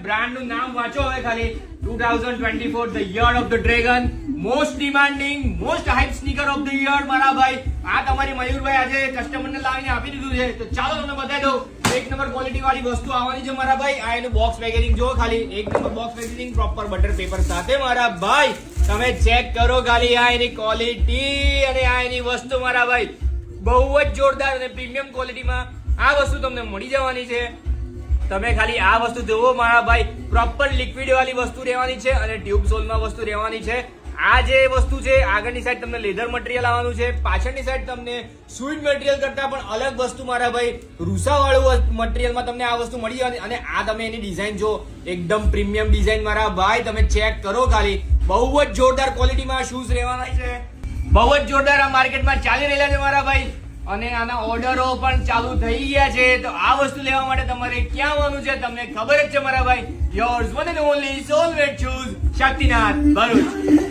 Brand નું નામ વાંચો હવે ખાલી 2024 the year of the dragon, most demanding, most hype sneaker of the year મારા ભાઈ. આ તમારી મયુરભાઈ આજે કસ્ટમરને લાવીને આપી દીધું છે. તો ચાલો તમને બતાવી દઉં. એક નંબર ક્વોલિટી વાળી વસ્તુ આવવાની છે મારા ભાઈ. આ એનું બોક્સ પેકેજિંગ જો ખાલી, એક number box packaging proper butter paper સાથે મારા ભાઈ. તમે ચેક કરો ખાલી આ એની ક્વોલિટી અને આ એની વસ્તુ મારા ભાઈ. બહુ જ જોરદાર અને પ્રીમિયમ ક્વોલિટીમાં આ વસ્તુ તમને મળી જવાની છે. તમે ખાલી આ વસ્તુ જોવો મારા ભાઈ. પ્રોપર લિક્વિડ વાળી વસ્તુ રહેવાની છે અને ટ્યુબ સોલમાં વસ્તુ રહેવાની છે. આ જે વસ્તુ છે આગળની સાઈડ તમને લેધર મટીરિયલ આવવાનું છે, પાછળની સાઈડ તમને સ્વીટ મટીરિયલ કરતા પણ અલગ વસ્તુ મારા ભાઈ રૂસા વાળું મટીરિયલમાં તમને આ વસ્તુ મળી જવાની. અને આ તમે એની ડિઝાઇન જો, એકદમ પ્રીમિયમ ડિઝાઇન મારા ભાઈ. તમે ચેક કરો ખાલી. બહુ જ જોરદાર ક્વોલિટીમાં શૂઝ રહેવાના છે. બહુ જ જોરદાર આ માર્કેટમાં ચાલી રહેલા છે મારા ભાઈ. અને આના ઓર્ડરો પણ ચાલુ થઈ ગયા છે. તો આ વસ્તુ લેવા માટે તમારે ક્યાં આવવાનું છે તમને ખબર જ છે મારા ભાઈ. યોર્સ વન એન્ડ ઓનલી સોલવેટ શૂઝ, શક્તિનાથ, ભરૂચ.